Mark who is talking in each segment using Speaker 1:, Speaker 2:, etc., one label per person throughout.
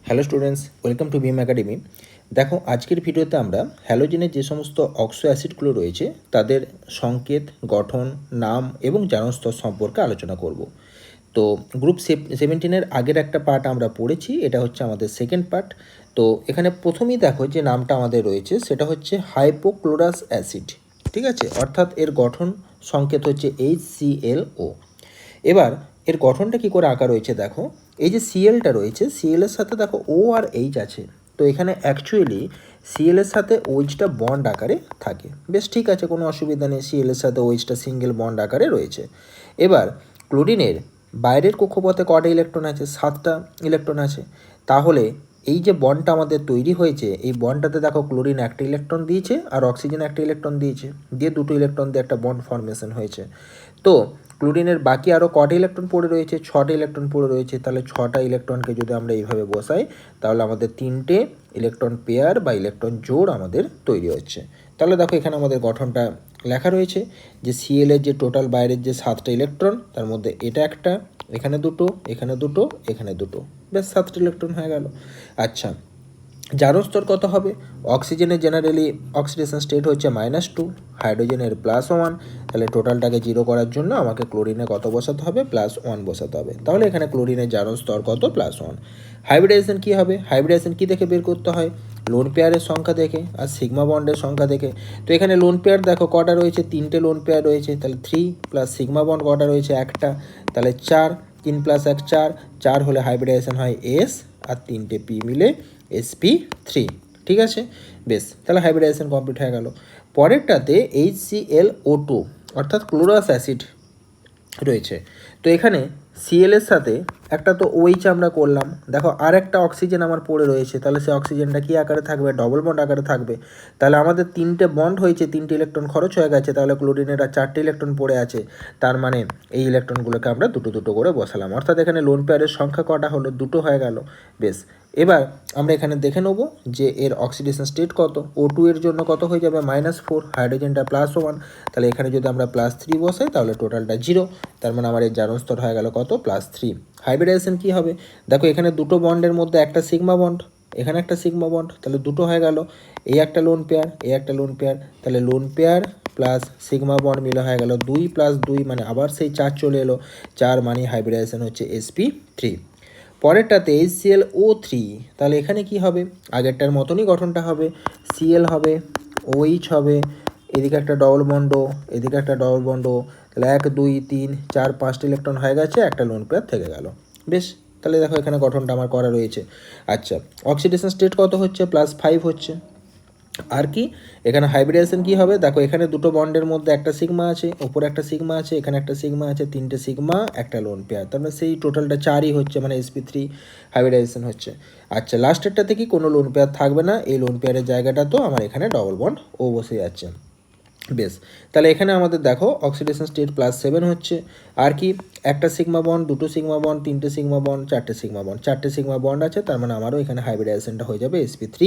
Speaker 1: Hello students, welcome to BM academy. দেখো, আজকের ভিডিওতে আমরা হ্যালোজেনের যে সমস্ত অক্সো অ্যাসিডগুলো রয়েছে তাদের সংকেত, গঠন, নাম এবং জারণস্তর সম্পর্কে আলোচনা করব। তো গ্রুপ 17-এর আগের একটা পার্ট আমরা পড়েছি, এটা হচ্ছে আমাদের সেকেন্ড পার্ট। তো এখানে প্রথমেই দেখো যে নামটা আমাদের রয়েছে সেটা হচ্ছে হাইপোক্লোরাস অ্যাসিড, ঠিক আছে? অর্থাৎ এর গঠন সংকেত হচ্ছে HClO। এবার এর গঠনটা কী করে আঁকা রয়েছে দেখো, এই যে সিএলটা রয়েছে, সিএলের সাথে দেখো ও আর এইচ আছে। তো এখানে অ্যাকচুয়ালি সিএলের সাথে ওইচটা বন্ড আকারে থাকে। বেশ, ঠিক আছে, কোনো অসুবিধা নেই, সিএলের সাথে ওইচটা সিঙ্গেল বন্ড আকারে রয়েছে। এবার ক্লোরিনের বাইরের কক্ষপথে কটা ইলেকট্রন আছে? 7টা ইলেকট্রন আছে। তাহলে এই যে বন্ডটা আমাদের তৈরি হয়েছে, এই বন্ডটাতে দেখো ক্লোরিন একটা ইলেকট্রন দিয়েছে আর অক্সিজেন একটা ইলেকট্রন দিয়েছে, দিয়ে দুটো ইলেকট্রন দিয়ে একটা বন্ড ফর্মেশন হয়েছে। তো ক্লোরিনের বাকি আরও কটা ইলেকট্রন পড়ে রয়েছে? 6টা ইলেকট্রন পড়ে রয়েছে। তাহলে 6টা ইলেকট্রনকে যদি আমরা এইভাবে বসাই তাহলে আমাদের 3টে ইলেকট্রন পেয়ার বা ইলেকট্রন জোড় আমাদের তৈরি হচ্ছে। তাহলে দেখো এখানে আমাদের গঠনটা লেখা রয়েছে যে সিএলের যে টোটাল বাইরের যে 7টা ইলেকট্রন, তার মধ্যে এটা একটা, এখানে দুটো, এখানে দুটো, এখানে দুটো, ব্যাস 7টা ইলেকট্রন হয়ে গেল। আচ্ছা, জারণ স্তর কত হবে? অক্সিজেনের জেনারেলি অক্সিডেশন স্টেট হচ্ছে -2, হাইড্রোজেনের +1। তাহলে টোটালটাকে 0 করার জন্য আমাকে ক্লোরিনে কত বসাতে হবে? +1 বসাতে হবে। তাহলে এখানে ক্লোরিনের জারণ স্তর কত? +1। হাইব্রিডাইজেশন কী হবে? হাইব্রিডাইজেশন কী দেখে বের করতে হয়? লোন পেয়ারের সংখ্যা দেখে আর সিগমা বন্ডের সংখ্যা দেখে। তো এখানে লোন পেয়ার দেখো কটা রয়েছে? 3টে লোন পেয়ার রয়েছে। তাহলে 3 প্লাস সিগমা বন্ড কটা রয়েছে? একটা। তাহলে 4, 3 + 1 4, 4 হলে হাইব্রিডাইজেশন হয় S, আর 3টে P মিলে sp3, ঠিক আছে? বেশ, তাহলে হাইব্রিডাইজেশন কমপ্লিট হয়ে গেল। পরেরটাতে HClO2 অর্থাৎ ক্লোরাস অ্যাসিড রয়েছে। তো এখানে সিএলের সাথে একটা তো ওইচ আমরা করলাম, দেখো আর একটা অক্সিজেন আমার পড়ে রয়েছে। তাহলে সেই অক্সিজেনটা কী আকারে থাকবে? ডবল বন্ড আকারে থাকবে। তাহলে আমাদের 3টে বন্ড হয়েছে, 3টে ইলেকট্রন খরচ হয়ে গেছে। তাহলে ক্লোরিনের আর 4টে ইলেকট্রন পড়ে আছে। তার মানে এই ইলেকট্রনগুলোকে আমরা দুটো দুটো করে বসালাম, অর্থাৎ এখানে লোন পেয়ারের সংখ্যা কটা হলো? দুটো হয়ে গেল। বেশ, এবার আমরা এখানে দেখে নেব যে এর অক্সিডেশন স্টেট কত। O2 এর জন্য কত হয়ে যাবে? -4, হাইড্রোজেনটা +1। তাহলে এখানে যদি আমরা +3 বসাই তাহলে টোটালটা 0। তার মানে আমার এর জারণ স্তর হয়ে গেল কত? +3। হাইব্রিডাইজেশন কী হবে? দেখো এখানে দুটো বন্ডের মধ্যে একটা সিগমা বন্ড, এখানে একটা সিগমা বন্ড, তাহলে দুটো হয়ে গেল। এই একটা লোন পেয়ার, এই একটা লোন পেয়ার, তাহলে lone pair plus sigma bond মিলে হয়ে গেল 2 + 2, মানে আবার সেই 4 চলে এলো। 4 মানে হাইব্রিডাইজেশন হচ্ছে sp3। পরেরটাতে HClO3, তাহলে এখানে কি হবে? আগেরটার মতনই গঠনটা হবে, Cl হবে, OH হবে, এদিকে একটা ডবল বন্ড, এদিকে একটা ডবল বন্ড। তাহলে 1 2 3 4 5টা ইলেকট্রন হয়ে গেছে, একটা লোন পেয়ার থেকে গেল। বেশ, তাহলে দেখো এখানে গঠনটা আমার করা রয়েছে। আচ্ছা, অক্সিডেশন স্টেট কত হচ্ছে? +5 হচ্ছে। আর কি এখানে হাইব্রিডাইজেশন কী হবে? দেখো এখানে দুটো বন্ডের মধ্যে একটা সিগমা আছে, ওপরে একটা সিগমা আছে, এখানে একটা সিগমা আছে, 3টে সিগমা, একটা লোন পেয়ার, তার মানে সেই টোটালটা 4ই হচ্ছে, মানে sp3 হাইব্রিডাইজেশন হচ্ছে। আচ্ছা, লাস্টেরটাতে কি কোনো লোন পেয়ার থাকবে না, এই লোন পেয়ারের জায়গাটা তো আমার এখানে ডবল বন্ড ও বসে যাচ্ছে। বেশ, তাহলে এখানে আমাদের দেখো অক্সিডেশন স্টেট +7 হচ্ছে। আর কি একটা সিগমা বন্ড, দুটো সিগমা বন্ড, 3টে সিগমা বন্ড, 4টে সিগমা বন্ড, 4টে সিগমা বন্ড আছে, তার মানে আমারও এখানে হাইব্রিডাইজেশনটা হয়ে যাবে sp3।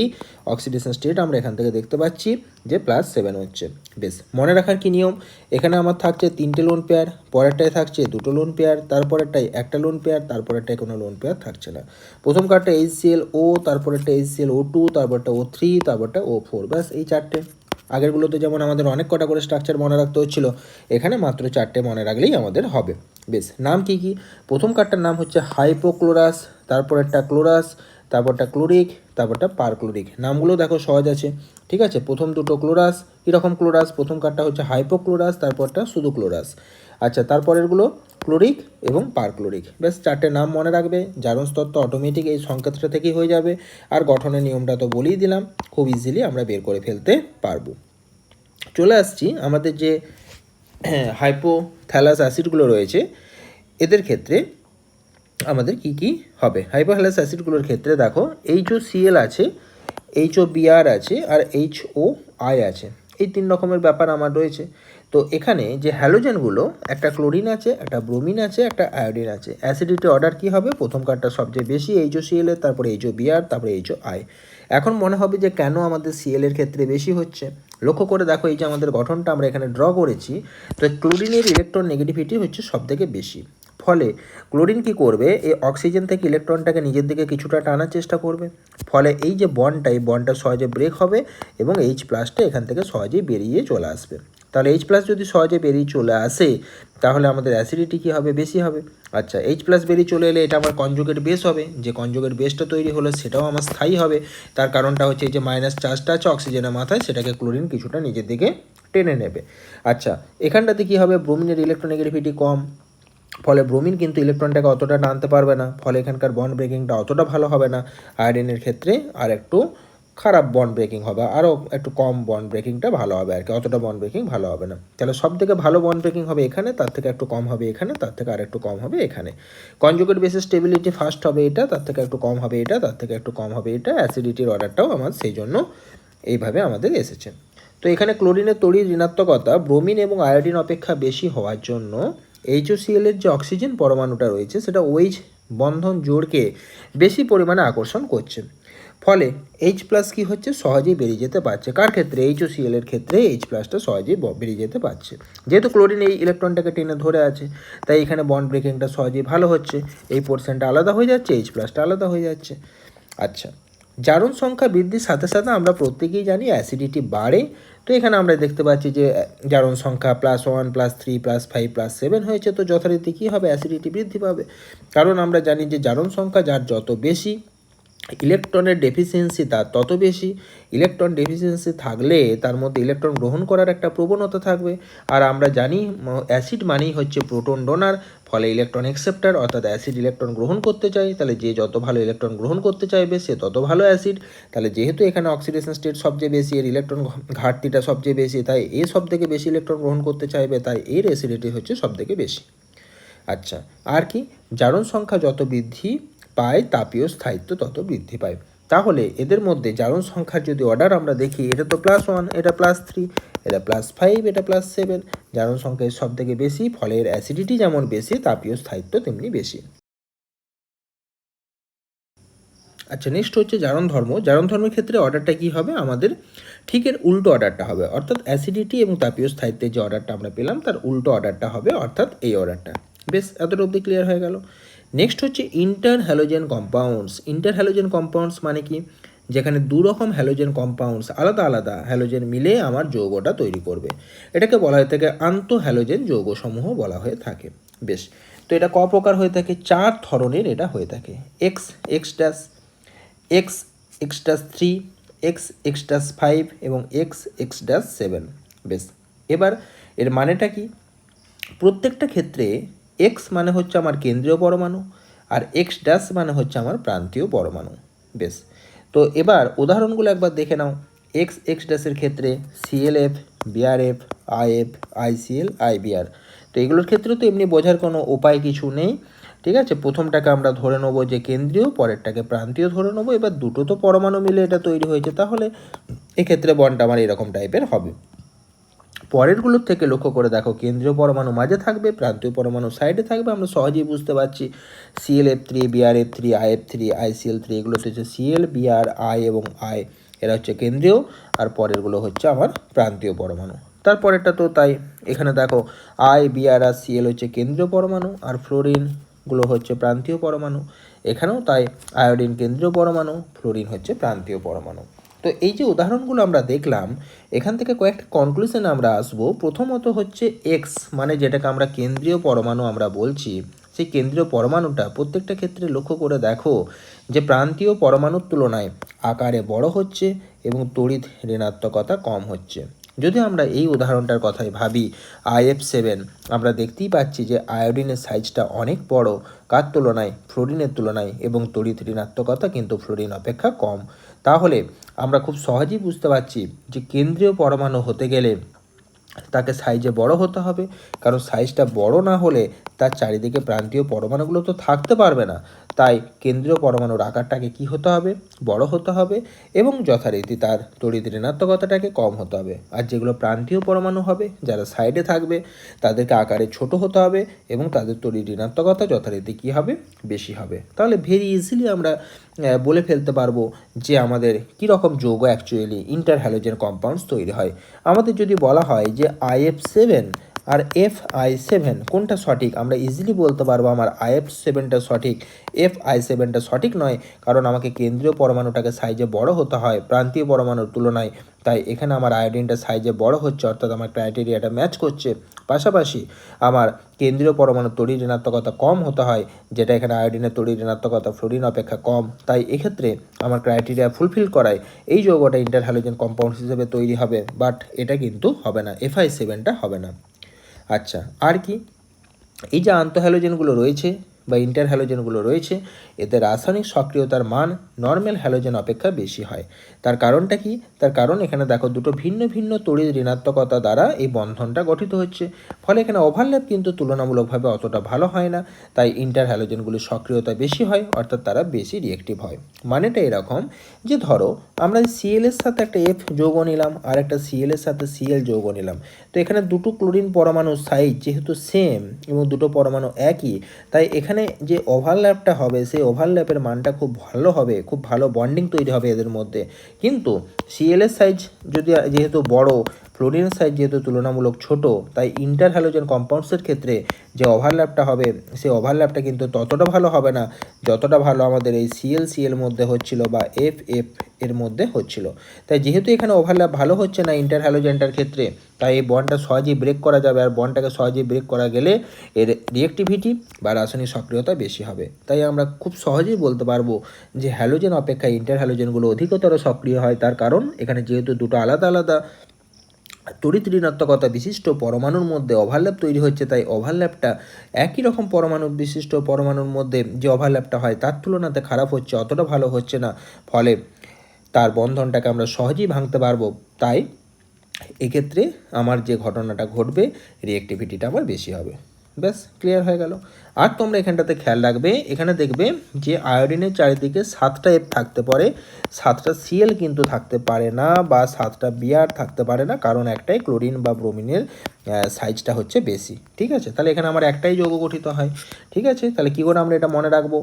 Speaker 1: অক্সিডেশন স্টেট আমরা এখান থেকে দেখতে পাচ্ছি যে +7 হচ্ছে। বেশ, মনে রাখার কি নিয়ম? এখানে আমার থাকছে 3টে লোন পেয়ার, পরেরটায় থাকছে দুটো লোন পেয়ার, তারপরেরটায় একটা লোন পেয়ার, তারপরেরটায় কোনো লোন পেয়ার থাকছে না। প্রথম কার্ডটা HClO, তারপরেরটা HClO2, তারপরটা O3, তারপরটা O4, ব্যাস এই 4টে। আগেরগুলোতে যেমন আমাদের অনেক কটা করে স্ট্রাকচার মনে রাখতে হচ্ছিলো, এখানে মাত্র 4টে মনে রাখলেই আমাদের হবে। বেশ, নাম কি কি? প্রথম কার্ডটার নাম হচ্ছে হাইপোক্লোরাস, তারপরেরটা ক্লোরাস, তারপরটা ক্লোরিক, তারপরটা পারক্লোরিক। নামগুলো দেখো সহজ আছে, ঠিক আছে? প্রথম দুটো ক্লোরাস, কীরকম ক্লোরাস? প্রথম কার্ডটা হচ্ছে হাইপোক্লোরাস, তারপরটা শুধু ক্লোরাস। আচ্ছা, তারপরেরগুলো ক্লোরিক এবং পারক্লোরিক। বেশ, 4টে নাম মনে রাখবে, জারণ স্তর তো অটোমেটিক এই সংকেতটা থেকেই হয়ে যাবে। আর গঠনের নিয়মটা তো বলেই দিলাম, খুব ইজিলি আমরা বের করে ফেলতে পারবো। চলে আসছি আমাদের যে হাইপোথ্যালাস অ্যাসিডগুলো রয়েছে, এদের ক্ষেত্রে আমাদের কি কি হবে? হাইপোথ্যালাস অ্যাসিডগুলোর ক্ষেত্রে দেখো HOCl আছে, HOBr আছে, আর HOI আছে। এই 3 রকমের ব্যাপার আমার রয়েছে। তো এখানে যে হ্যালোজেনগুলো, একটা ক্লোরিন আছে, একটা ব্রোমিন আছে, একটা আয়োডিন আছে। অ্যাসিডিটি অর্ডার কী হবে? প্রথম কার্ডটা সবচেয়ে বেশি HOCl এর, তারপরে HOBr, তারপরে HOI। এখন মনে হবে যে কেন আমাদের Cl এর ক্ষেত্রে বেশি হচ্ছে। লক্ষ্য করে দেখো, এই যে আমাদের গঠনটা আমরা এখানে ড্র করেছি, তো ক্লোরিনের ইলেকট্রন নেগেটিভিটি হচ্ছে সবথেকে বেশি। ফলে ক্লোরিন কি করবে, এই অক্সিজেন থেকে ইলেকট্রনটাকে নিজের দিকে কিছুটা টানার চেষ্টা করবে, ফলে এই যে বন্ডটা, এই বন্ডটা সহজে ব্রেক হবে এবং H প্লাসটা এখান থেকে সহজেই বেরিয়ে চলে আসবে। তাহলে H প্লাস যদি সহজে বেরিয়ে চলে আসে তাহলে আমাদের অ্যাসিডিটি কী হবে, বেশি হবে। আচ্ছা, H প্লাস বেরিয়ে চলে এলে এটা আমার কনজুগেট বেস হবে, যে কনজুগেট বেসটা তৈরি হলো সেটাও আমার স্থায়ী হবে। তার কারণটা হচ্ছে এই যে মাইনাস চার্জটা আছে অক্সিজেনের মাথায়, সেটাকে ক্লোরিন কিছুটা নিজের দিকে টেনে নেবে। আচ্ছা, এখানটাতে কী হবে, ব্রোমিনের ইলেকট্রোনেগেটিভিটি কম, ফলে ব্রোমিন কিন্তু ইলেকট্রনটাকে অতটা টানতে পারবে না, ফলে এখানকার বন্ড ব্রেকিংটা অতটা ভালো হবে না। আয়োডিনের ক্ষেত্রে আর একটু খারাপ বন্ড ব্রেকিং হবে, আরও একটু কম বন্ড ব্রেকিংটা ভালো হবে আর কি, অতটা বন্ড ব্রেকিং ভালো হবে না। তাহলে সব থেকে ভালো বন্ড ব্রেকিং হবে এখানে, তার থেকে একটু কম হবে এখানে, তার থেকে আর একটু কম হবে এখানে। কনজুগেট বেসিস স্টেবিলিটি ফার্স্ট হবে এটা, তার থেকে একটু কম হবে এটা, তার থেকে একটু কম হবে এটা। অ্যাসিডিটির অর্ডারটাও আমার সেই জন্য এইভাবে আমাদের এসেছে। তো এখানে ক্লোরিনের তড়িৎ ঋণাত্মকতা ব্রোমিন এবং আয়োডিন অপেক্ষা বেশি হওয়ার জন্য HOCl এর যে অক্সিজেন পরমাণুটা রয়েছে সেটা OH বন্ধন জোড়কে বেশি পরিমাণে আকর্ষণ করছে, ফলে H প্লাস কী হচ্ছে, সহজেই বেরিয়ে যেতে পারছে। কার ক্ষেত্রে, HOCl এর ক্ষেত্রে H প্লাসটা সহজেই বেরিয়ে যেতে পারছে, যেহেতু ক্লোরিন এই ইলেকট্রনটাকে টেনে ধরে আছে, তাই এখানে বন্ড ব্রেকিংটা সহজেই ভালো হচ্ছে, এই পোর্শনটা আলাদা হয়ে যাচ্ছে, H প্লাসটা আলাদা হয়ে যাচ্ছে। আচ্ছা, জারণ সংখ্যা বৃদ্ধির সাথে সাথে আমরা প্রত্যেকেই জানি অ্যাসিডিটি বাড়ে। তো এখানে আমরা দেখতে পাচ্ছি যে জারণ সংখ্যা +1 +3 +5 +7 হয়েছে, তো যথারীতি কী হবে, অ্যাসিডিটি বৃদ্ধি পাবে। কারণ আমরা জানি যে জারণ সংখ্যা যার যত বেশি, ইলেকট্রনের ডেফিসিয়েন্সি তার তত বেশি। ইলেকট্রন ডেফিসিয়েন্সি থাকলে তার মধ্যে ইলেকট্রন গ্রহণ করার একটা প্রবণতা থাকবে, আর আমরা জানি অ্যাসিড মানেই হচ্ছে প্রোটন ডোনার, ফলে ইলেকট্রন অ্যাকসেপ্টার, অর্থাৎ অ্যাসিড ইলেকট্রন গ্রহণ করতে চাই, তাহলে যে যত ভালো ইলেকট্রন গ্রহণ করতে চাইবে সে তত ভালো অ্যাসিড। তাহলে যেহেতু এখানে অক্সিডেশন স্টেট সবচেয়ে বেশি, এর ইলেকট্রন ঘাটতিটা সবচেয়ে বেশি, তাই এ সব থেকে বেশি ইলেকট্রন গ্রহণ করতে চাইবে, তাই এর অ্যাসিডিটি হচ্ছে সব থেকে বেশি। আচ্ছা, আর কি, জারণ সংখ্যা যত বৃদ্ধি পায় তাপীয় স্থায়িত্ব তত বৃদ্ধি পায়। তাহলে এদের মধ্যে জারণ সংখ্যার যদি অর্ডার আমরা দেখি, এটা তো +1, এটা +3, এটা +5, এটা +7, জারণ সংখ্যা সব থেকে বেশি, ফলে এর অ্যাসিডিটি যেমন বেশি, তাপীয় স্থায়িত্ব তেমনি বেশি। আচ্ছা, নেক্সট হচ্ছে জারণ ধর্ম। জারণ ধর্মের ক্ষেত্রে অর্ডারটা কী হবে, আমাদের ঠিক এর উল্টো অর্ডারটা হবে, অর্থাৎ অ্যাসিডিটি এবং তাপীয় স্থায়িত্বের যে অর্ডারটা আমরা পেলাম তার উল্টো অর্ডারটা হবে, অর্থাৎ এই অর্ডারটা। বেশ, এতটা অবধি ক্লিয়ার হয়ে গেল। নেক্সট হচ্ছে inter halogen compounds. Inter halogen compounds মানে কি, যেখানে দু রকম হ্যালোজেন কম্পাউন্ডস আলাদা আলাদা হ্যালোজেন মিলে আমার যৌগটা তৈরি করবে, এটাকে বলা হয়ে থাকে আন্তঃ হ্যালোজেন যৌগসমূহ বলা হয়ে থাকে। বেশ, তো এটা ক প্রকার হয়ে থাকে, 4 ধরনের এটা হয়ে থাকে। X X', X X'3, X X'5 এবং X X'7। বেশ, এবার এর মানেটা কি, প্রত্যেকটা ক্ষেত্রে X মানে হচ্ছে আমার কেন্দ্রীয় পরমাণু, আর X' মানে হচ্ছে আমার প্রান্তীয় পরমাণু। বেশ, তো এবার উদাহরণগুলো একবার দেখে নাও। X'-এর ক্ষেত্রে ClF, BrF, IF, ICl, IBr। তো এগুলোর ক্ষেত্রেও তো এমনি বোঝার কোনো উপায় কিছু নেই, ঠিক আছে। প্রথমটাকে আমরা ধরে নেবো যে কেন্দ্রীয়, পরেরটাকে প্রান্তীয় ধরে নেবো। এবার দুটো তো পরমাণু মিলে এটা তৈরি হয়েছে, তাহলে এক্ষেত্রে বন্ডটা আমার এরকম টাইপের হবে। পরেরগুলোর থেকে লক্ষ্য করে দেখো, কেন্দ্রীয় পরমাণু মাঝে থাকবে, প্রান্তীয় পরমাণু সাইডে থাকবে, আমরা সহজেই বুঝতে পারছি। ClF3, BrF3, IF3, ICl3, এগুলো হচ্ছে Cl, Br, I এবং I, এরা হচ্ছে কেন্দ্রীয়, আর পরেরগুলো হচ্ছে আমার প্রান্তীয় পরমাণু। তারপরেরটা তো তাই, এখানে দেখো I, Br আর Cl হচ্ছে কেন্দ্রীয় পরমাণু, আর ফ্লোরিনগুলো হচ্ছে প্রান্তীয় পরমাণু। এখানেও তাই, আয়োডিন কেন্দ্রীয় পরমাণু, ফ্লোরিন হচ্ছে প্রান্তীয় পরমাণু। তো এই যে উদাহরণগুলো আমরা দেখলাম, এখান থেকে কয়েকটা কনক্লুশনে আমরা আসবো। প্রথমত হচ্ছে X মানে যেটাকে আমরা কেন্দ্রীয় পরমাণু আমরা বলছি, সেই কেন্দ্রীয় পরমাণুটা প্রত্যেকটা ক্ষেত্রে লক্ষ্য করে দেখো যে প্রান্তীয় পরমাণুর তুলনায় আকারে বড় হচ্ছে এবং তড়িৎ ঋণাত্মকতা কম হচ্ছে। যদি আমরা এই উদাহরণটার কথাই ভাবি, IF7, আমরা দেখতেই পাচ্ছি যে আয়োডিনের সাইজটা অনেক বড় কার তুলনায়, ফ্লোরিনের তুলনায়, এবং তড়িৎ ঋণাত্মকতা কিন্তু ফ্লোরিন অপেক্ষা কম। তাহলে আমরা খুব সহজেই বুঝতে পারছি যে কেন্দ্রীয় পরমাণু হতে গেলে তাকে সাইজে বড় হতে হবে, কারণ সাইজটা বড় না হলে তার চারিদিকে প্রান্তীয় পরমাণুগুলো তো থাকতে পারবে না। তাই কেন্দ্রীয় পরমাণুর আকারটাকে কি হতে হবে, বড় হতে হবে, এবং যথারীতি তার তড়িৎ ঋণাত্মকতাটাকে কম হতে হবে। আর যেগুলো প্রান্তীয় পরমাণু হবে, যারা সাইডে থাকবে, তাদেরকে আকারে ছোট হতে হবে এবং তাদের তড়িৎ ঋণাত্মকতা যথারীতি কী হবে, বেশি হবে। তাহলে ভেরি ইজিলি আমরা বলে ফেলতে পারবো যে আমাদের কীরকম যৌগ অ্যাকচুয়ালি ইন্টার হ্যালোজেন কম্পাউন্ডস তৈরি হয়। আমাদের যদি বলা হয় যে IF7 আর Fi7 কোনটা সঠিক? আমরা ইজিলি বলতে পারবো আমার IF7টা সঠিক, Fi7টা সঠিক নয়, কারণ আমাকে কেন্দ্রীয় পরমাণুটাকে সাইজে বড় হতে হয় প্রান্তীয় পরমাণুর তুলনায়। তাই এখানে আমার আয়োডিনটা সাইজে বড় হচ্ছে, অর্থাৎ আমার ক্রাইটেরিয়াটা ম্যাচ করছে। পাশাপাশি আমার কেন্দ্রীয় পরমাণুর তড়িৎ ঋণাত্মকতা কম হতে হয়, যেটা এখানে আয়োডিনের তড়িৎ ঋণাত্মকতা ফ্লোরিন অপেক্ষা কম। তাই এক্ষেত্রে আমার ক্রাইটেরিয়া ফুলফিল করায় এই যৌগটা ইন্টার হ্যালোজেন কম্পাউন্ড হিসেবে তৈরি হবে, বাট এটা কিন্তু হবে না, Fi7টা হবে না। আচ্ছা, আর কি? এই যে আন্তঃহ্যালোজেনগুলো রয়েছে বা ইন্টার হ্যালোজেনগুলো রয়েছে, এতে রাসায়নিক সক্রিয়তার মান নর্মাল হ্যালোজেন অপেক্ষা বেশি হয়। তার কারণটা কি? তার কারণ এখানে দেখো দুটো ভিন্ন ভিন্ন তড়িৎ ঋণাত্মকতা দ্বারা এই বন্ধনটা গঠিত হচ্ছে, ফলে এখানে ওভারল্যাপ কিন্তু তুলনামূলকভাবে অতটা ভালো হয় না। তাই ইন্টার হ্যালোজেনগুলির সক্রিয়তা বেশি হয়, অর্থাৎ তারা বেশি রিঅ্যাক্টিভ হয়। মানেটা এরকম যে ধরো আমরা Cl এর সাথে একটা F যৌগ নিলাম আর একটা Cl এর সাথে Cl যৌগ নিলাম। তো এখানে দুটো ক্লোরিন পরমাণুর সাইজ যেহেতু সেম এবং দুটো পরমাণু একই, তাই এখানে যে ওভারল্যাপটা হবে সেই ওভারল্যাপের মানটা খুব ভালো হবে, খুব ভালো বন্ডিং তৈরি হবে এদের মধ্যে। কিন্তু Cl এর সাইজ যদি যেহেতু বড়, ফ্লোরিনের সাইজ যেহেতু তুলনামূলক ছোট, তাই ইন্টার হ্যালোজেন কম্পাউন্ডসের ক্ষেত্রে যে ওভারল্যাপটা হবে সেই ওভারল্যাপটা কিন্তু ততটা ভালো হবে না যতটা ভালো আমাদের এই Cl মধ্যে হচ্ছিল বা F এর মধ্যে হচ্ছিল। তাই যেহেতু এখানে ওভারল্যাপ ভালো হচ্ছে না ইন্টার হ্যালোজেনটার ক্ষেত্রে, তাই এই বন্ডটা সহজেই ব্রেক করা যাবে, আর বন্ডটাকে সহজেই ব্রেক করা গেলে এর রিঅ্যাক্টিভিটি বা রাসায়নিক সক্রিয়তা বেশি হবে। তাই আমরা খুব সহজেই বলতে পারবো যে হ্যালোজেন অপেক্ষা ইন্টার হ্যালোজেনগুলো অধিকতর সক্রিয় হয়। তার কারণ এখানে যেহেতু দুটো আলাদা আলাদা তড়িৎ ঋণাত্মকতা বিশিষ্ট পরমাণুর মধ্যে ওভারল্যাপ তৈরি হচ্ছে, তাই ওভারল্যাপটা একই রকম পরমাণু বিশিষ্ট পরমাণুর মধ্যে যে ওভারল্যাপটা হয় তার তুলনাতে খারাপ হচ্ছে, অতটা ভালো হচ্ছে না, ফলে তার বন্ধনটাকে আমরা সহজেই ভাঙতে পারবো। তাই এক্ষেত্রে আমার যে ঘটনাটা ঘটবে রিঅ্যাক্টিভিটিটা আমার বেশি হবে। ব্যাস, ক্লিয়ার হয়ে গেল। আর তোমরা এখানটাতে খেয়াল রাখবে, এখানে দেখবে যে আয়োডিনের চারিদিকে 7টা F থাকতে পারে, 7টা Cl কিন্তু থাকতে পারে না, বা 7টা Br থাকতে পারে না, কারণ একটাই ক্লোরিন বা ব্রোমিনের সাইজটা হচ্ছে বেশি। ঠিক আছে, তাহলে এখানে আমার একটাই যৌগ গঠিত হয়। ঠিক আছে, তাহলে কী করে আমরা এটা মনে রাখবো?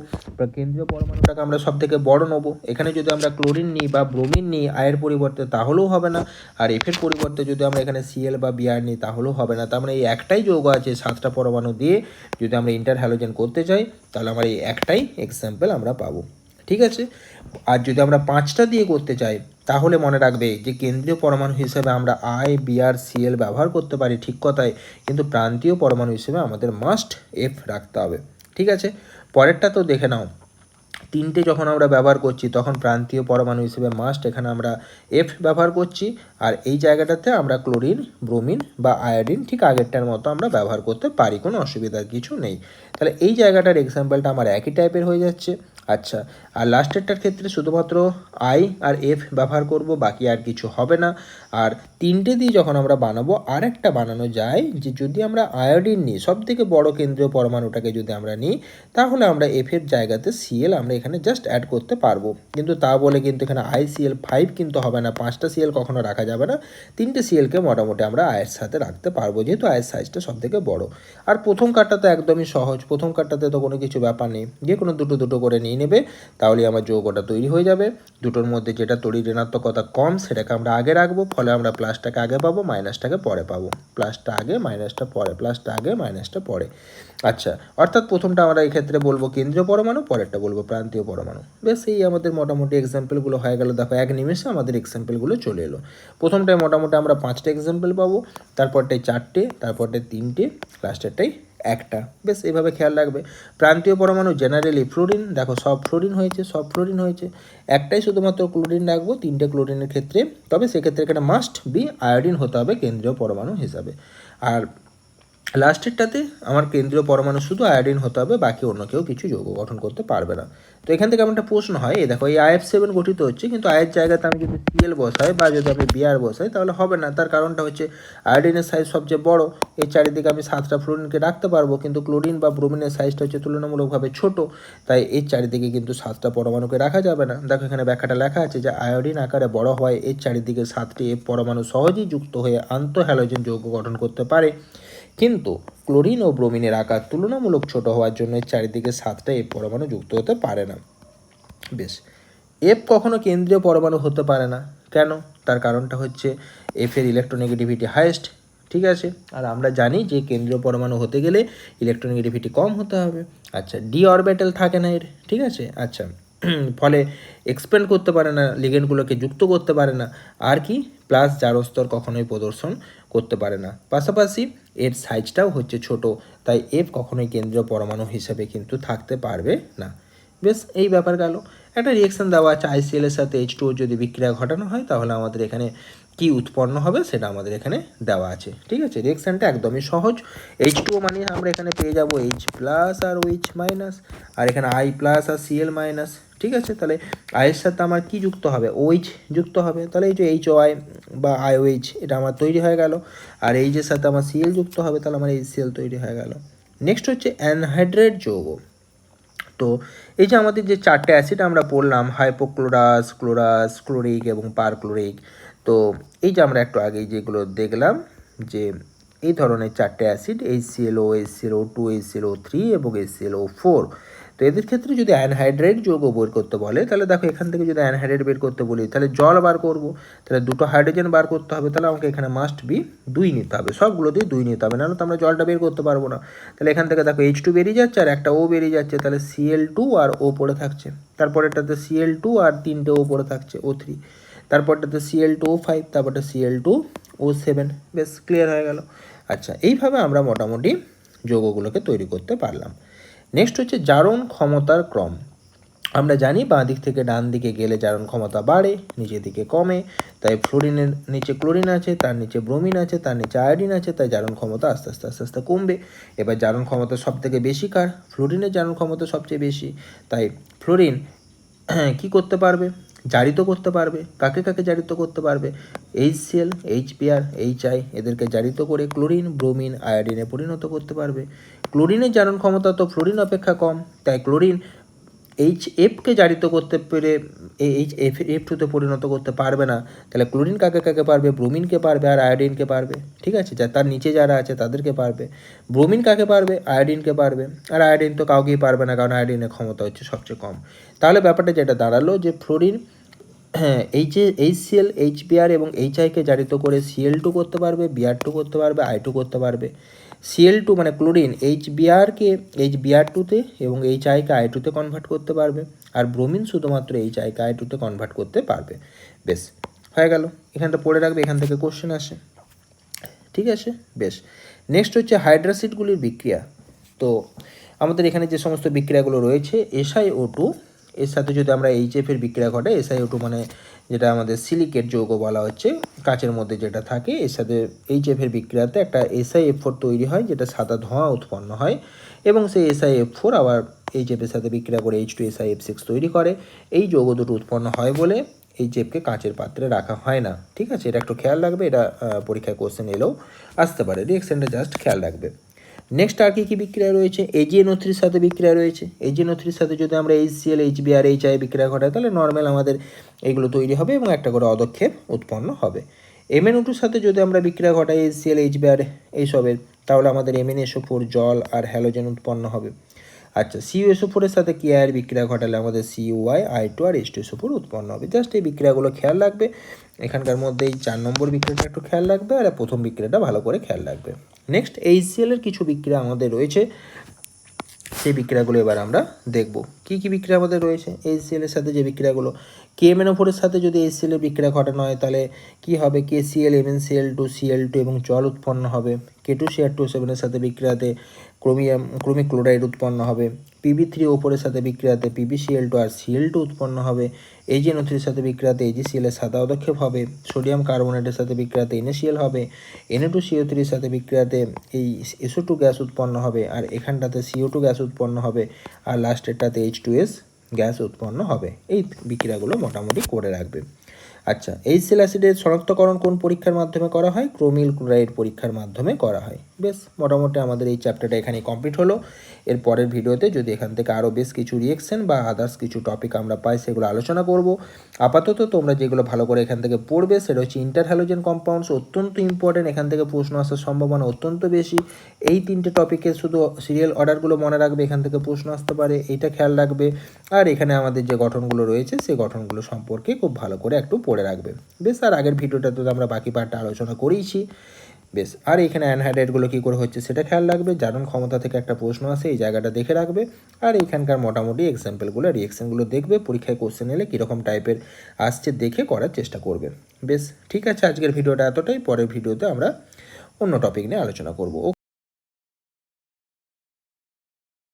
Speaker 1: কেন্দ্রীয় পরমাণুটাকে আমরা সব থেকে বড় নেবো। এখানে যদি আমরা ক্লোরিন নিই বা ব্রোমিন নিই আয়ের পরিবর্তে, তাহলেও হবে না। আর এফের পরিবর্তে যদি আমরা এখানে Cl বা Br নিই তাহলেও হবে না। তার মানে এই একটাই যৌগ আছে 7টা পরমাণু দিয়ে যদি আমরা ইন্টার হ্যালোজেন করতে চাই, তাহলে আমার এই একটাই এক্সাম্পল আমরা পাবো। ঠিক আছে, আর যদি আমরা 5টা দিয়ে করতে চাই, তাহলে মনে রাখবে যে কেন্দ্রীয় পরমাণু হিসেবে আমরা Br Cl ব্যবহার করতে পারি ঠিক কথাই, কিন্তু প্রান্তীয় পরমাণু হিসেবে আমাদের মাস্ট F রাখতে হবে। ঠিক আছে, পরেরটা তো দেখে নাও। 3টে যখন আমরা ব্যবহার করছি তখন প্রান্তীয় পরমাণু হিসেবে মাস্ট এখানে আমরা F ব্যবহার করছি, আর এই জায়গাটাতে আমরা ক্লোরিন, ব্রোমিন বা আয়োডিন ঠিক আগেরটার মতো আমরা ব্যবহার করতে পারি, কোনো অসুবিধার কিছু নেই। তাহলে এই জায়গাটার এক্সাম্পলটা আমার একই টাইপের হয়ে যাচ্ছে। আচ্ছা, আর লাস্টেরটার ক্ষেত্রে শুধুমাত্র I আর F ব্যবহার করব, বাকি আর কিছু হবে না। আর 3টে দিয়ে যখন আমরা বানাবো, আর একটা বানানো যায় যে যদি আমরা আয়োডিন নিই, সব থেকে বড় কেন্দ্রীয় পরমাণুটাকে যদি আমরা নিই, তাহলে আমরা F-এর জায়গাতে Cl আমরা এখানে জাস্ট অ্যাড করতে পারবো। কিন্তু তা বলে কিন্তু এখানে ICl5 কিন্তু হবে না, 5টা Cl কখনো রাখা যাবে না। 3টে Clকে মোটামুটি আমরা আয়ের সাথে রাখতে পারবো, যেহেতু আয়ের সাইজটা সব থেকে বড়। আর প্রথম কার্ডটা তো একদমই সহজ, প্রথম কার্ডটাতে তো কোনো কিছু ব্যাপার নেই, যে কোনো দুটো দুটো করে নিয়ে নেবে, তাহলে আমার যৌগটা তৈরি হয়ে যাবে। দুটোর মধ্যে যেটা তড়িৎ ঋণাত্মকতা কম সেটাকে আমরা আগে রাখবো, ফলে আমরা প্লাসটাকে আগে পাবো, মাইনাসটাকে পরে পাবো। প্লাসটা আগে, মাইনাসটা পরে, প্লাসটা আগে, মাইনাসটা পরে। আচ্ছা, অর্থাৎ প্রথমটা আমরা এই ক্ষেত্রে বলবো কেন্দ্রীয় পরমাণু, পরেরটা বলবো প্রান্তীয় পরমাণু। বেশ, এই আমাদের মোটামুটি এক্সাম্পলগুলো হয়ে গেল। দেখো এক নিমেষে আমাদের এক্সাম্পলগুলো চলে এলো। প্রথমটায় মোটামুটি আমরা 5টা এক্সাম্পল পাবো, তারপরটায় 4টে, তারপরটায় 3টে, লাস্টেরটাই একটা। বেশ, এইভাবে খেয়াল রাখবে। প্রান্তীয় পরমাণু জেনারেলি ফ্লোরিন, দেখো সব ফ্লোরিন হয়েছে, সব ফ্লোরিন হয়েছে। একটাই শুধুমাত্র ক্লোরিন রাখবো 3টে ক্লোরিনের ক্ষেত্রে, তবে সেক্ষেত্রে এখানে মাস্ট বি আয়োডিন হতে হবে কেন্দ্রীয় পরমাণু হিসাবে। আর লাস্টেরটাতে আমার কেন্দ্রীয় পরমাণু শুধু আয়োডিন হতে হবে, বাকি অন্য কেউ কিছু যৌগ গঠন করতে পারবে না। তো এখান থেকে আমার একটা প্রশ্ন হয়, এই দেখো এই IF7 গঠিত হচ্ছে, কিন্তু আয়ের জায়গাতে আমি যদি Cl বসাই বা যদি আমি Br বসাই তাহলে হবে না। তার কারণটা হচ্ছে আয়োডিনের সাইজ সবচেয়ে বড়, এর চারিদিকে আমি 7টা ফ্লোরিনকে রাখতে পারবো, কিন্তু ক্লোরিন বা ব্রোমিনের সাইজটা হচ্ছে তুলনামূলকভাবে ছোট, তাই এর চারিদিকে কিন্তু 7টা পরমাণুকে রাখা যাবে না। দেখো এখানে ব্যাখ্যাটা লেখা আছে যে আয়োডিন আকারে বড় হয় এর চারিদিকে 7টি F পরমাণু সহজেই যুক্ত হয়ে আন্তঃহ্যালোজেন যৌগ গঠন করতে পারে, কিন্তু ক্লোরিন ও ব্রোমিনের আকার তুলনামূলক ছোট হওয়ার জন্য এর চারিদিকে 7টা F পরমাণু যুক্ত হতে পারে না। বেশ, F কখনো কেন্দ্রীয় পরমাণু হতে পারে না, কেন? তার কারণটা হচ্ছে F এর ইলেকট্রোনেগেটিভিটি হাইয়েস্ট। ঠিক আছে। আর আমরা জানি যে কেন্দ্রীয় পরমাণু হতে গেলে ইলেকট্রোনেগেটিভিটি কম হতে হবে। আচ্ছা, ডি অরবিটাল থাকে না এর, ঠিক আছে। আচ্ছা, ফলে এক্সপ্যান্ড করতে পারে না, লিগেন্ডগুলোকে যুক্ত করতে পারে না, আর কি প্লাস জারণ স্তর কখনোই প্রদর্শন করতে পারে না। পাশাপাশি এর সাইজটাও হচ্ছে ছোট, তাই এফ কখনোই কেন্দ্রীয় পরমাণু হিসেবে কিন্তু থাকতে পারবে না। বেশ, এই ব্যাপার গেল। একটা রিয়েকশন দেওয়া আছে, আইসিএল এর সাথে H2O যদি বিক্রিয়া ঘটানো হয় তাহলে আমাদের এখানে কি উৎপন্ন হবে সেটা আমাদের এখানে দেওয়া আছে, ঠিক আছে। রিয়েকশনটা একদমই সহজ। H2O মানে আমরা এখানে পেয়ে যাব H প্লাস আর OH মাইনাস, আর এখানে I প্লাস আর Cl মাইনাস, ঠিক আছে। তাহলে আয়ের সাথে আমার কি যুক্ত হবে, OH যুক্ত হবে, তাহলে এই যে HOI বা IOH এটা আমার তৈরি হয়ে গেল, আর এইচের সাথে আমার Cl যুক্ত হবে, তাহলে আমার HCl তৈরি হয়ে গেল। নেক্সট হচ্ছে অ্যানহাইড্রেট যৌগ। তো এই যে আমাদের যে চারটে অ্যাসিড আমরা পড়লাম, হাইপোক্লোরাস, ক্লোরাস, ক্লোরিক এবং পারক্লোরিক, তো এই যে আমরা একটু আগেই যেগুলো দেখলাম যে এই ধরনের চারটে অ্যাসিড HClO, HClO2, HClO3 এবং HClO4, তো এদের ক্ষেত্রে যদি অ্যানহাইড্রেট যৌগ বের করতে বলে তাহলে দেখো এখান থেকে যদি অ্যানহাইড্রেট বের করতে বলি তাহলে জল বার করব, তাহলে দুটো হাইড্রোজেন বার করতে হবে, তাহলে আমাকে এখানে মাস্ট বি 2 নিতে হবে, সবগুলোতেই 2 নিতে হবে, নাহলে তো আমরা জলটা বের করতে পারবো না। তাহলে এখান থেকে দেখো H2 বেরিয়ে যাচ্ছে আর একটা O বেরিয়ে যাচ্ছে, তাহলে Cl2 আর O পড়ে থাকছে, তারপরেরটাতে Cl2 আর 3টে O পড়ে থাকছে O3, তারপরটাতে Cl2O5, তারপরটা Cl2O7। বেশ, ক্লিয়ার হয়ে গেল। আচ্ছা, এইভাবে আমরা মোটামুটি যৌগগুলোকে তৈরি করতে পারলাম। নেক্সট হচ্ছে জারণ ক্ষমতার ক্রম। আমরা জানি বাঁ দিক থেকে ডান দিকে গেলে জারণ ক্ষমতা বাড়ে, নিচের দিকে কমে, তাই ফ্লোরিনের নিচে ক্লোরিন আছে, তার নিচে ব্রোমিন আছে, তার নিচে আয়োডিন আছে, তাই জারণ ক্ষমতা আস্তে আস্তে আস্তে আস্তে কমবে। এবার জারণ ক্ষমতা সব থেকে বেশি কার, ফ্লোরিনের জারণ ক্ষমতা সবচেয়ে বেশি, তাই ফ্লোরিন কি করতে পারবে, জারিত করতে পারবে। কাকে কাকে জারিত করতে পারবে, HCl, HBr, HI এদেরকে জারিত করে ক্লোরিন, ব্রোমিন, আয়োডিনে পরিণত করতে পারবে। ক্লোরিনের জারণ ক্ষমতা তো ফ্লোরিন অপেক্ষা কম, তাই ক্লোরিন HFকে জারিত করতে পেরে F2তে পরিণত করতে পারবে না, তাহলে ক্লোরিন কাকে কাকে পারবে, ব্রোমিনকে পারবে আর আয়োডিনকে পারবে, ঠিক আছে। যা তার নিচে যারা আছে তাদেরকে পারবে। ব্রোমিন কাকে পারবে, আয়োডিনকে পারবে, আর আয়োডিন তো কাউকেই পারবে না, কারণ আয়োডিনের ক্ষমতা হচ্ছে সবচেয়ে কম। তাহলে ব্যাপারটা যেটা দাঁড়ালো যে ফ্লোরিন HCl, HBr এবং HIকে জারিত করে Cl2 করতে পারবে, Br2 করতে পারবে, I2 করতে পারবে। Cl2 মানে ক্লোরিন HBrকে HBr2তে এবং HIকে I2তে কনভার্ট করতে পারবে, আর ব্রোমিন শুধুমাত্র HIকে I2তে কনভার্ট করতে পারবে। বেশ, হয়ে গেল। এখানটা পড়ে রাখবে, এখান থেকে কোশ্চেন আসে, ঠিক আছে। বেশ, নেক্সট হচ্ছে হাইড্রাসিডগুলির বিক্রিয়া। তো আমাদের এখানে যে সমস্ত বিক্রিয়াগুলো রয়েছে, SiO2 এর সাথে যদি আমরা HF এর বিক্রিয়া ঘটে, SiO2 মানে যেটা আমাদের সিলিকেট যৌগ বলা হচ্ছে, কাচের মধ্যে যেটা থাকে, এর সাথে HF এর বিক্রিয়াতে একটা SiF4 তৈরি হয়, যেটা সাদা ধোঁয়া উৎপন্ন হয়, এবং সেই SiF4 আবার HF এর সাথে বিক্রিয়া করে H2SiF6 তৈরি করে। এই যৌগ দুটো উৎপন্ন হয় বলে HFকে কাচের পাত্রে রাখা হয় না, ঠিক আছে। এটা একটু খেয়াল রাখবে, এটা পরীক্ষায় কোশ্চেন এলেও আসতে পারে, রিয়েকশনটা জাস্ট খেয়াল রাখবে। নেক্সট আর কি বিক্রিয়া রয়েছে, AgNO3 সাথে বিক্রিয়া রয়েছে। AgNO3 সাথে যদি আমরা HCl, HBr, HI বিক্রিয়া ঘটাই তাহলে নর্মাল আমাদের এগুলো তৈরি হবে এবং একটা করে অদক্ষেপ উৎপন্ন হবে। MnO2 সাথে যদি আমরা বিক্রিয়া ঘটাই HCl, HBr এইসবের, তাহলে আমাদের MnSO4 জল আর হ্যালোজেন উৎপন্ন হবে। আচ্ছা, CuSO4 এর সাথে KI বিক্রিয়া ঘটালে আমাদের CuI, I2 আর H2SO4 উৎপন্ন হবে। জাস্ট এই বিক্রিয়াগুলো খেয়াল রাখবে। এখানকার মধ্যে এই 4 নম্বর বিক্রিয়াটা একটু খেয়াল রাখবে, আর প্রথম বিক্রিয়াটা ভালো করে খেয়াল রাখবে। নেক্সট HCl এর কিছু বিক্রিয়া আমাদের রয়েছে, সেই বিক্রিয়াগুলো এবার আমরা দেখব। কি কি বিক্রিয়া আমাদের রয়েছে HCl এর সাথে, যে বিক্রিয়াগুলো KMnO4 এর সাথে যদি HCl এর বিক্রিয়া ঘটানো হয় তাহলে কি হবে, KCl, MnCl2, Cl2 এবং জল উৎপন্ন হবে। K2Cr2O7 এর সাথে বিক্রিয়াতে ক্রোমিক ক্লোরাইড উৎপন্ন হবে। Pb3O4 এর সাথে বিক্রিয়াতে PbCl2 আর Cl2 উৎপন্ন হবে। AgNO3 এর সাথে বিক্রিয়াতে AgCl এর সাদা অদক্ষেপ হবে। সোডিয়াম কার্বনেটের সাথে বিক্রিয়াতে NaCl হবে। Na2CO3 এর সাথে বিক্রিয়াতে এই SO2 গ্যাস উৎপন্ন হবে, আর এখানটাতে CO2 গ্যাস উৎপন্ন হবে, আর লাস্টেরটাতে H2S গ্যাস উৎপন্ন হবে। এই বিক্রিয়াগুলো মোটামুটি করে রাখবে। আচ্ছা, HCl অ্যাসিডের শনাক্তকরণ কোন পরীক্ষার মাধ্যমে করা হয়, ক্রোমিল ক্লোরাইড পরীক্ষার মাধ্যমে করা হয়। বেশ, মোটামুটি আমাদের এই চ্যাপ্টারটা এখানেই কমপ্লিট হলো। এর পরের ভিডিওতে যদি এখান থেকে আরও বেশ কিছু রিয়েকশন বা আদার্স কিছু টপিক আমরা পাই সেগুলো আলোচনা করব। আপাতত তোমরা যেগুলো ভালো করে এখান থেকে পড়বে সেটা হচ্ছে ইন্টার হ্যালোজেন কম্পাউন্ডস, অত্যন্ত ইম্পর্টেন্ট, এখান থেকে প্রশ্ন আসার সম্ভাবনা অত্যন্ত বেশি। এই 3টে টপিকে শুধু সিরিয়াল অর্ডারগুলো মনে রাখবে, এখান থেকে প্রশ্ন আসতে পারে, এইটা খেয়াল রাখবে। আর এখানে আমাদের যে গঠনগুলো রয়েছে সেই গঠনগুলো সম্পর্কে খুব ভালো করে একটু পড়ে রাখবে। বেশ, আর আগের ভিডিওটাতে তো আমরা বাকি পার্টটা আলোচনা করেইছি। বেশ, আর এখানে অ্যানহাইড্রাইটগুলো কী করে হচ্ছে সেটা খেয়াল রাখবে। জারণ ক্ষমতা থেকে একটা প্রশ্ন আসে, এই জায়গাটা দেখে রাখবে। আর এখানকার মোটামুটি এক্সাম্পলগুলো রিয়েকশানগুলো দেখবে, পরীক্ষায় কোশ্চেন এলে কীরকম টাইপের আসছে দেখে করার চেষ্টা করবে। বেশ, ঠিক আছে, আজকের ভিডিওটা এতটাই। পরের ভিডিওতে আমরা অন্য টপিক নিয়ে আলোচনা করব।